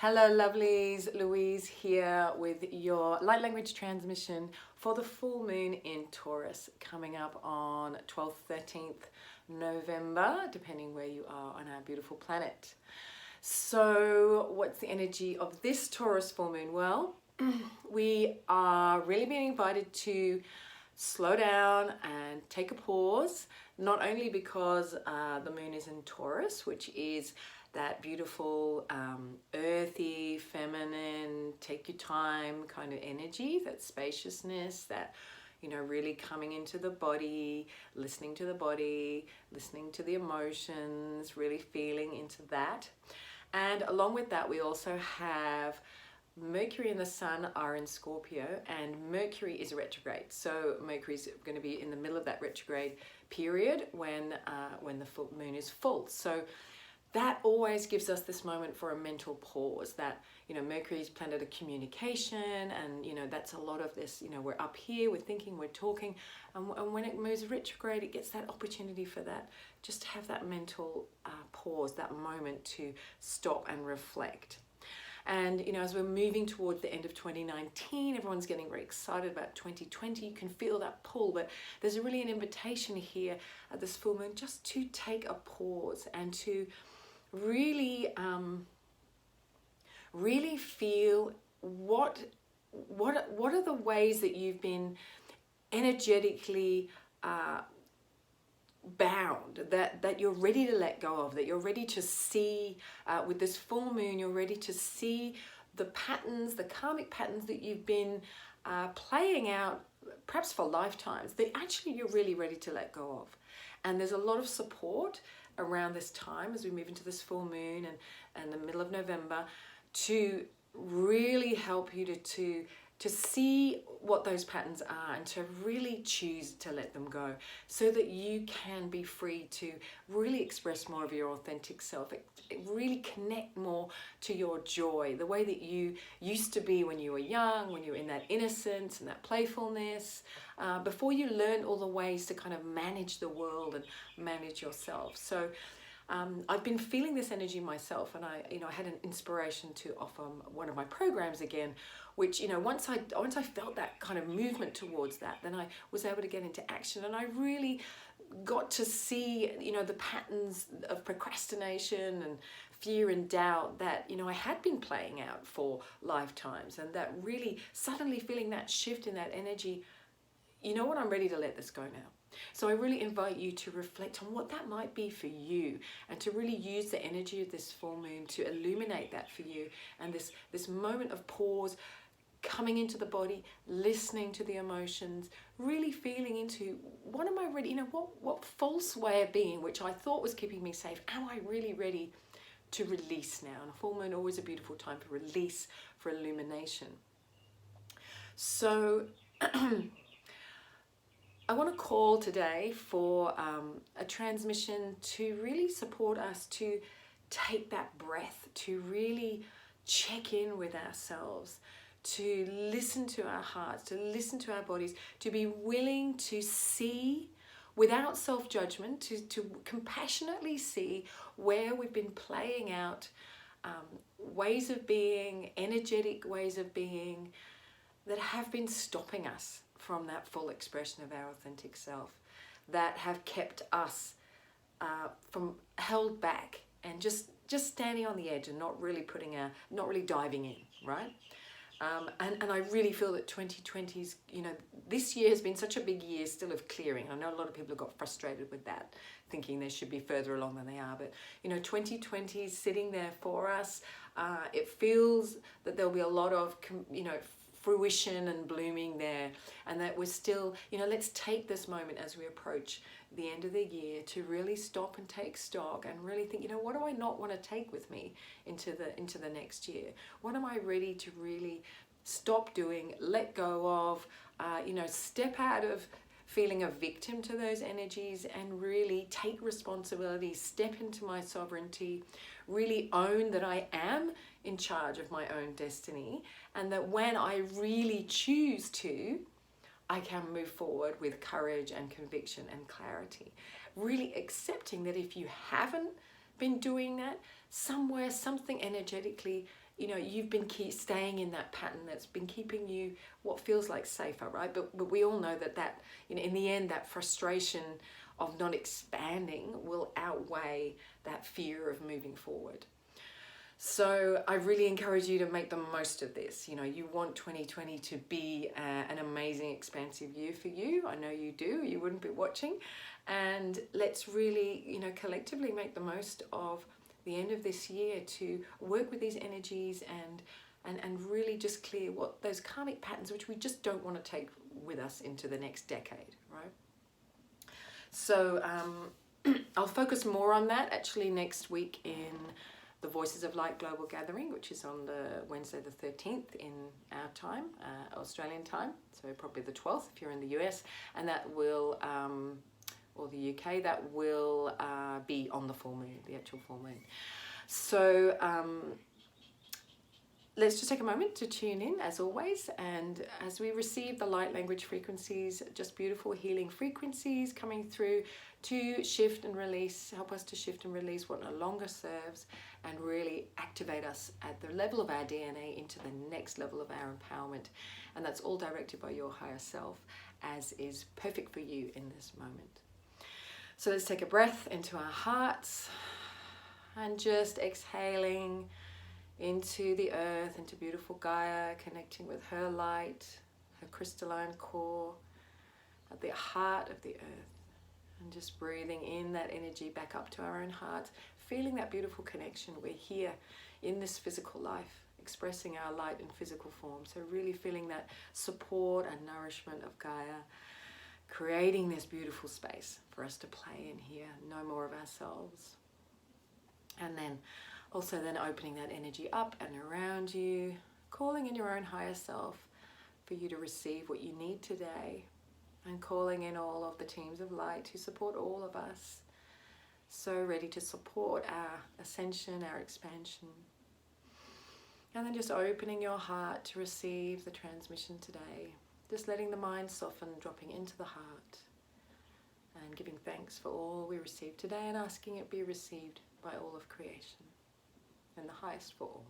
Hello lovelies, Louise here with your light language transmission for the full moon in Taurus coming up on 12th, 13th November, depending where you are on our beautiful planet. So what's the energy of this Taurus full moon? Well, we are really being invited to slow down and take a pause, not only because the moon is in Taurus, which is that beautiful earthy, feminine, take your time kind of energy, that spaciousness, that, you know, really coming into the body, listening to the emotions, really feeling into that. And along with that, we also have Mercury and the Sun are in Scorpio, and Mercury is retrograde. So Mercury is going to be in the middle of that retrograde period when the full moon is full. So that always gives us this moment for a mental pause. That, you know, Mercury is planet of communication, and, you know, that's a lot of this, you know, we're up here, we're thinking, we're talking, and when it moves retrograde, it gets that opportunity for that, just to have that mental pause, that moment to stop and reflect. And, you know, as we're moving towards the end of 2019, everyone's getting very excited about 2020. You can feel that pull, but there's really an invitation here at this full moon just to take a pause and to really really feel what are the ways that you've been energetically bound, that you're ready to let go of, that you're ready to see with this full moon. You're ready to see the patterns, the karmic patterns that you've been playing out perhaps for lifetimes, that actually you're really ready to let go of. And there's a lot of support around this time as we move into this full moon and the middle of November to really help you to see what those patterns are and to really choose to let them go, so that you can be free to really express more of your authentic self, really connect more to your joy, the way that you used to be when you were young, when you were in that innocence and that playfulness, before you learned all the ways to kind of manage the world and manage yourself. So I've been feeling this energy myself, and I had an inspiration to offer one of my programs again, which, you know, once I felt that kind of movement towards that, then I was able to get into action, and I really got to see, you know, the patterns of procrastination and fear and doubt that, you know, I had been playing out for lifetimes, and that really suddenly feeling that shift in that energy. You know what, I'm ready to let this go now. So I really invite you to reflect on what that might be for you, and to really use the energy of this full moon to illuminate that for you, and this moment of pause, coming into the body, listening to the emotions, really feeling into, what am I ready, you know, what false way of being, which I thought was keeping me safe, am I really ready to release now? And a full moon, always a beautiful time for release, for illumination. So I want to call today for a transmission to really support us to take that breath, to really check in with ourselves, to listen to our hearts, to listen to our bodies, to be willing to see without self-judgment, to compassionately see where we've been playing out ways of being, energetic ways of being, that have been stopping us from that full expression of our authentic self, that have kept us from held back and just standing on the edge and not really diving in, right? And I really feel that 2020's, you know, this year has been such a big year still of clearing. I know a lot of people have got frustrated with that, thinking they should be further along than they are. But, you know, 2020 is sitting there for us. It feels that there'll be a lot of, you know, fruition and blooming there, and that we're still, you know, let's take this moment as we approach the end of the year to really stop and take stock and really think, you know, what do I not want to take with me into the next year? What am I ready to really stop doing, let go of, you know, step out of feeling a victim to those energies and really take responsibility, step into my sovereignty, really own that I am in charge of my own destiny, and that when I really choose to, I can move forward with courage and conviction and clarity. Really accepting that if you haven't been doing that, somewhere, something energetically, you know, you've been staying in that pattern that's been keeping you what feels like safer, right? But we all know that, you know, in the end, that frustration of not expanding will outweigh that fear of moving forward. So I really encourage you to make the most of this. You know, you want 2020 to be an amazing, expansive year for you. I know you do, you wouldn't be watching. And let's really, you know, collectively make the most of the end of this year to work with these energies and really just clear what those karmic patterns, which we just don't want to take with us into the next decade, right? So I'll focus more on that actually next week in the Voices of Light Global Gathering, which is on the Wednesday the 13th in our time, Australian time, so probably the 12th if you're in the US, and that will, or the UK, that will be on the full moon, the actual full moon. So let's just take a moment to tune in, as always, and as we receive the light language frequencies, just beautiful healing frequencies coming through to shift and release, help us to shift and release what no longer serves, and really activate us at the level of our DNA into the next level of our empowerment. And that's all directed by your higher self, as is perfect for you in this moment. So let's take a breath into our hearts and just exhaling into the earth, into beautiful Gaia, connecting with her light, her crystalline core, at the heart of the earth. And just breathing in that energy back up to our own hearts, feeling that beautiful connection. We're here in this physical life, expressing our light in physical form. So really feeling that support and nourishment of Gaia, creating this beautiful space for us to play in here, know more of ourselves. And then also then opening that energy up and around you, calling in your own higher self for you to receive what you need today, and calling in all of the teams of light to support all of us, so ready to support our ascension, our expansion. And then just opening your heart to receive the transmission today, just letting the mind soften, dropping into the heart, and giving thanks for all we receive today and asking it be received by all of creation and the highest for all.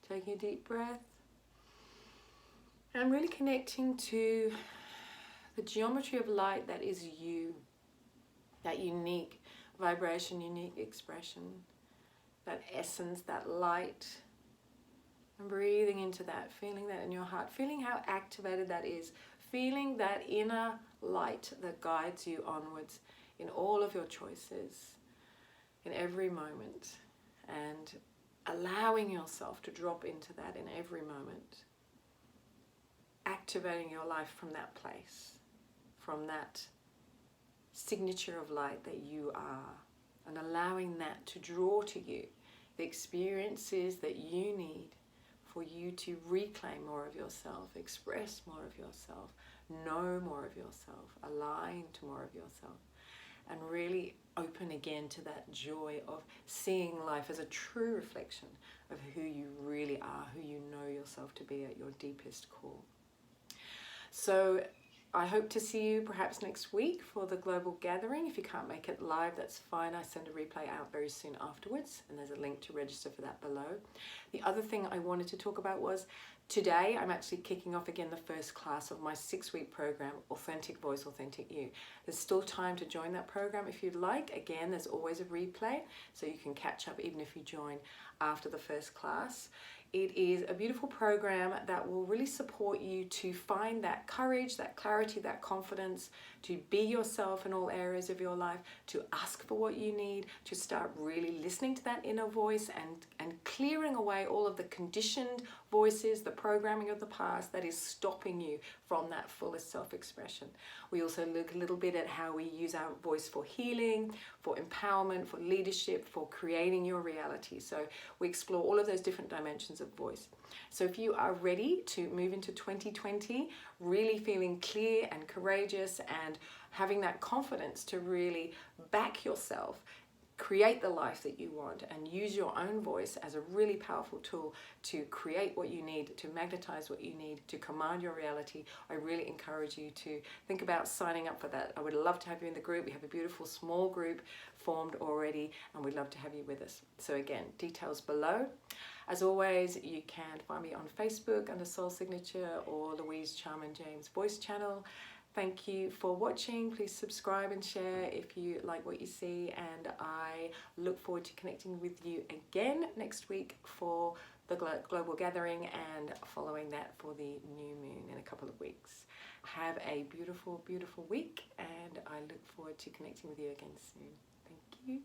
Taking a deep breath and really connecting to the geometry of light that is you, that unique vibration, unique expression, that essence, that light, and breathing into that, feeling that in your heart, feeling how activated that is, feeling that inner light that guides you onwards in all of your choices, in every moment, and allowing yourself to drop into that in every moment, activating your life from that place. from that signature of light that you are, and allowing that to draw to you the experiences that you need for you to reclaim more of yourself, express more of yourself, know more of yourself, align to more of yourself, and really open again to that joy of seeing life as a true reflection of who you really are, who you know yourself to be at your deepest core. So I hope to see you perhaps next week for the global gathering. If you can't make it live, that's fine. I send a replay out very soon afterwards, and there's a link to register for that below. The other thing I wanted to talk about was today I'm actually kicking off again the first class of my 6-week program, Authentic Voice, Authentic You. There's still time to join that program if you'd like. Again, there's always a replay, so you can catch up even if you join after the first class. It is a beautiful program that will really support you to find that courage, that clarity, that confidence, to be yourself in all areas of your life, to ask for what you need, to start really listening to that inner voice and clearing away all of the conditioned voices, the programming of the past that is stopping you from that fullest self-expression. We also look a little bit at how we use our voice for healing, for empowerment, for leadership, for creating your reality. So we explore all of those different dimensions of voice. So if you are ready to move into 2020, really feeling clear and courageous and having that confidence to really back yourself, create the life that you want, and use your own voice as a really powerful tool to create what you need, to magnetize what you need, to command your reality, I really encourage you to think about signing up for that. I would love to have you in the group. We have a beautiful small group formed already, and we'd love to have you with us. So again, details below. As always, you can find me on Facebook under Soul Signature or Louise Charman-James voice channel. Thank you for watching. Please subscribe and share if you like what you see, and I look forward to connecting with you again next week for the global gathering, and following that for the new moon in a couple of weeks. Have a beautiful, beautiful week, and I look forward to connecting with you again soon. Thank you.